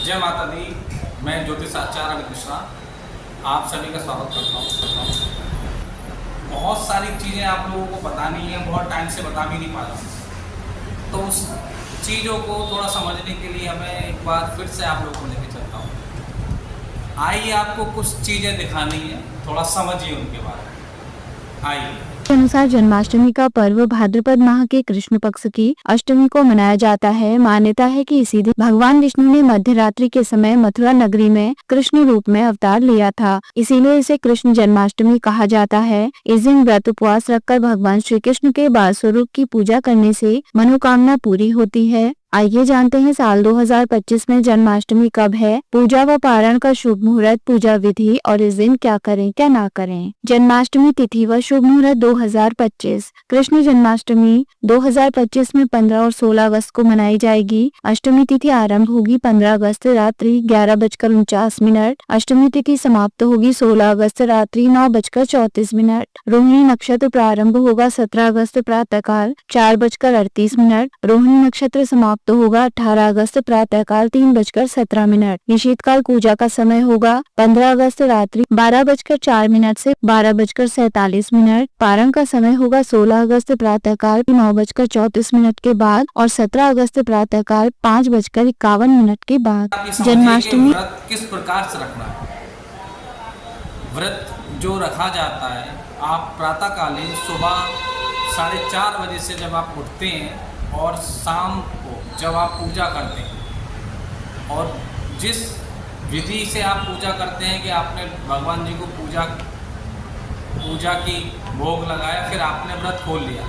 जय माता दी। मैं ज्योतिष आचार्य अमित मिश्रा आप सभी का स्वागत करता हूँ। बहुत सारी चीज़ें आप लोगों को बतानी है, बहुत टाइम से बता भी नहीं पा रहा हूँ, तो उस चीज़ों को थोड़ा समझने के लिए हमें एक बार फिर से आप लोगों को लेके चलता हूँ। आइए, आपको कुछ चीज़ें दिखानी है, थोड़ा समझिए उनके बारे में। आइए। के अनुसार जन्माष्टमी का पर्व भाद्रपद माह के कृष्ण पक्ष की अष्टमी को मनाया जाता है। मान्यता है कि इसी दिन भगवान विष्णु ने मध्य रात्रि के समय मथुरा नगरी में कृष्ण रूप में अवतार लिया था, इसीलिए इसे कृष्ण जन्माष्टमी कहा जाता है। इस दिन व्रत उपवास रखकर भगवान श्री कृष्ण के बाल स्वरूप की पूजा करने से मनोकामना पूरी होती है। आइए जानते हैं साल 2025 में जन्माष्टमी कब है, पूजा व पारण का शुभ मुहूर्त, पूजा विधि और इस दिन क्या करें क्या ना करें। जन्माष्टमी तिथि व शुभ मुहूर्त 2025। कृष्ण जन्माष्टमी 2025 में 15 और 16 अगस्त को मनाई जाएगी। अष्टमी तिथि आरंभ होगी 15 अगस्त रात्रि 11:49। अष्टमी तिथि समाप्त होगी 16 अगस्त रात्रि 9:34। रोहिणी नक्षत्र प्रारंभ होगा 17 अगस्त प्रातःकाल 4:38। रोहिणी नक्षत्र समाप्त तो होगा 18 अगस्त प्रातःकाल 3:17। निशीतकाल पूजा का समय होगा 15 अगस्त रात्रि 12:04 से 12:47। पारण का समय होगा 16 अगस्त प्रातःकाल 9:34 के बाद और 17 अगस्त प्रातःकाल 5:51 के बाद। जन्माष्टमी व्रत किस प्रकार से रखना है। व्रत जो रखा जाता है, आप प्रातःकालीन सुबह 4:30 बजे से जब आप उठते हैं और शाम को जब आप पूजा करते हैं, और जिस विधि से आप पूजा करते हैं कि आपने भगवान जी को पूजा की भोग लगाया, फिर आपने व्रत खोल लिया,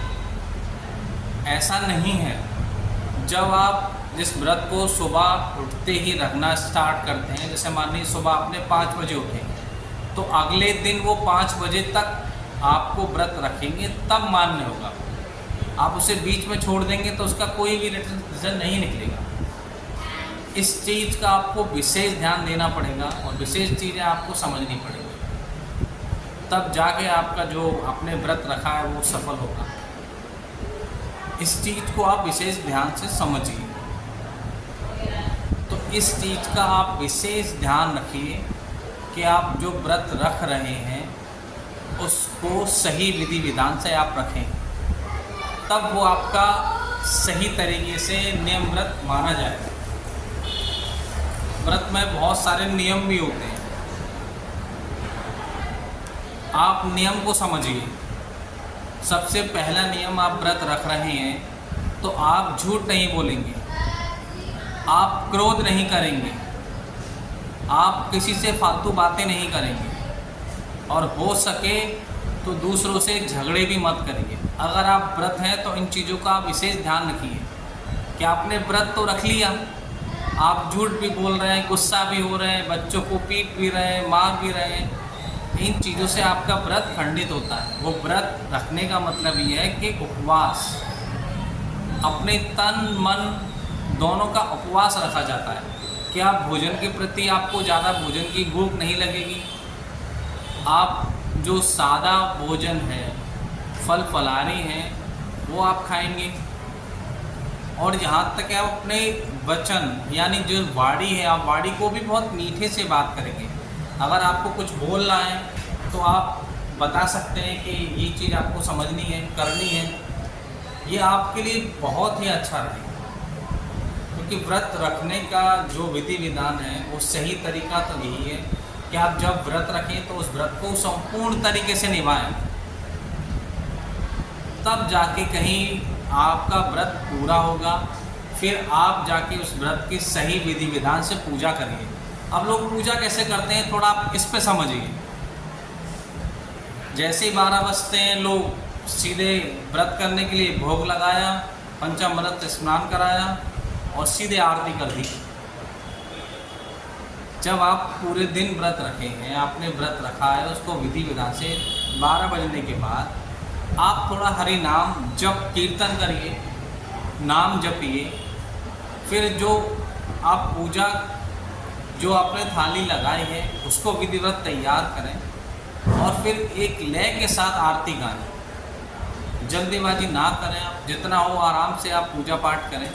ऐसा नहीं है। जब आप जिस व्रत को सुबह उठते ही रखना स्टार्ट करते हैं, जैसे मान लीजिए सुबह आपने 5 बजे उठे, तो अगले दिन वो 5 बजे तक आपको व्रत रखेंगे, तब मान्य होगा। आप उसे बीच में छोड़ देंगे तो उसका कोई भी रिजल्ट नहीं निकलेगा। इस चीज़ का आपको विशेष ध्यान देना पड़ेगा और विशेष चीज़ें आपको समझनी पड़ेगी, तब जाके आपका जो आपने व्रत रखा है वो सफल होगा। इस चीज़ को आप विशेष ध्यान से समझिए। तो इस चीज़ का आप विशेष ध्यान रखिए कि आप जो व्रत रख रहे हैं उसको सही विधि विधान से आप रखें, तब वो आपका सही तरीके से नियम व्रत माना जाएगा। व्रत में बहुत सारे नियम भी होते हैं, आप नियम को समझिए। सबसे पहला नियम, आप व्रत रख रहे हैं तो आप झूठ नहीं बोलेंगे, आप क्रोध नहीं करेंगे, आप किसी से फालतू बातें नहीं करेंगे, और हो सके तो दूसरों से झगड़े भी मत करिए। अगर आप व्रत हैं तो इन चीज़ों का आप विशेष ध्यान रखिए कि आपने व्रत तो रख लिया, आप झूठ भी बोल रहे हैं, गुस्सा भी हो रहे हैं, बच्चों को पीट भी रहे हैं, मार भी रहे हैं, इन चीज़ों से आपका व्रत खंडित होता है। वो व्रत रखने का मतलब ये है कि उपवास, अपने तन मन दोनों का उपवास रखा जाता है कि आप भोजन के प्रति आपको ज़्यादा भोजन की भूख नहीं लगेगी। आप जो सादा भोजन है, फल फलारी हैं, वो आप खाएंगे। और यहाँ तक आप अपने वचन यानी जो वाणी है, आप वाणी को भी बहुत मीठे से बात करेंगे। अगर आपको कुछ बोलना है तो आप बता सकते हैं कि ये चीज़ आपको समझनी है, करनी है, ये आपके लिए बहुत ही अच्छा रहेगा। क्योंकि व्रत रखने का जो विधि विधान है वो सही तरीका तो यही है कि आप जब व्रत रखें तो उस व्रत को संपूर्ण तरीके से निभाएं, तब जाके कहीं आपका व्रत पूरा होगा। फिर आप जाके उस व्रत की सही विधि विधान से पूजा करिए। अब लोग पूजा कैसे करते हैं, थोड़ा आप इस पे समझिए। जैसे ही 12 बजते हैं, लोग सीधे व्रत करने के लिए भोग लगाया, पंचामृत स्नान कराया और सीधे आरती कर दी। जब आप पूरे दिन व्रत रखे हैं, आपने व्रत रखा है, उसको विधि विधान से 12 बजने के बाद आप थोड़ा हरि नाम जप कीर्तन करिए, नाम जपिए। फिर जो आप पूजा जो आपने थाली लगाई है उसको विधिवत तैयार करें और फिर एक लय के साथ आरती गाएं। जल्दीबाजी ना करें, आप जितना हो आराम से आप पूजा पाठ करें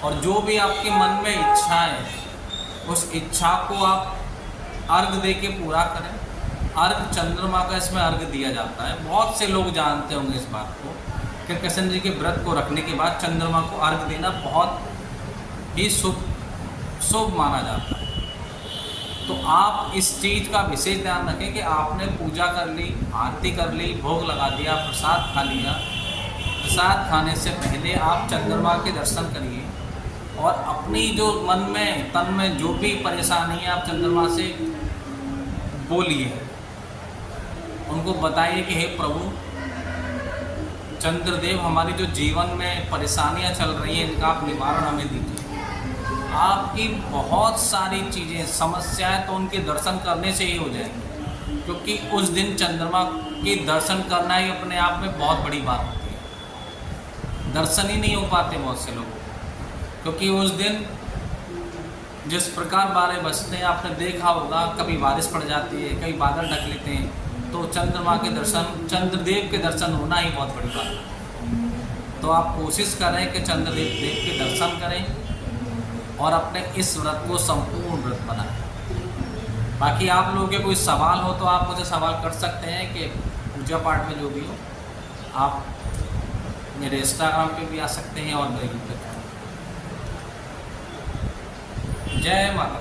और जो भी आपके मन में इच्छा है उस इच्छा को आप अर्घ दे के पूरा करें। अर्घ चंद्रमा का इसमें अर्घ दिया जाता है। बहुत से लोग जानते होंगे इस बात को कि कृष्ण जी के व्रत को रखने के बाद चंद्रमा को अर्घ देना बहुत ही शुभ माना जाता है। तो आप इस चीज़ का विशेष ध्यान रखें कि आपने पूजा कर ली, आरती कर ली, भोग लगा दिया, प्रसाद खा लिया। प्रसाद खाने से पहले आप चंद्रमा के दर्शन करिए और अपनी जो मन में तन में जो भी परेशानी है आप चंद्रमा से बोलिए, उनको बताइए कि हे प्रभु चंद्रदेव, हमारी जो जीवन में परेशानियां चल रही हैं इनका आप निवारण हमें दीजिए। आपकी बहुत सारी चीज़ें समस्याएं तो उनके दर्शन करने से ही हो जाएंगी, क्योंकि उस दिन चंद्रमा के दर्शन करना ही अपने आप में बहुत बड़ी बात होती है। दर्शन ही नहीं हो पाते बहुत से लोगों को, क्योंकि उस दिन जिस प्रकार बारे बसते हैं आपने देखा होगा, कभी बारिश पड़ जाती है, कभी बादल ढक लेते हैं, तो चंद्रमा के दर्शन, चंद्रदेव के दर्शन होना ही बहुत बड़ी बात है। तो आप कोशिश करें कि चंद्रदेव के दर्शन करें और अपने इस व्रत को संपूर्ण व्रत बनाएं। बाकी आप लोगों के कोई सवाल हो तो आप मुझे सवाल कर सकते हैं कि पूजा पाठ में जो भी हो। आप मेरे इंस्टाग्राम पे भी आ सकते हैं और मेरे यूट्यूब पे। जय माता।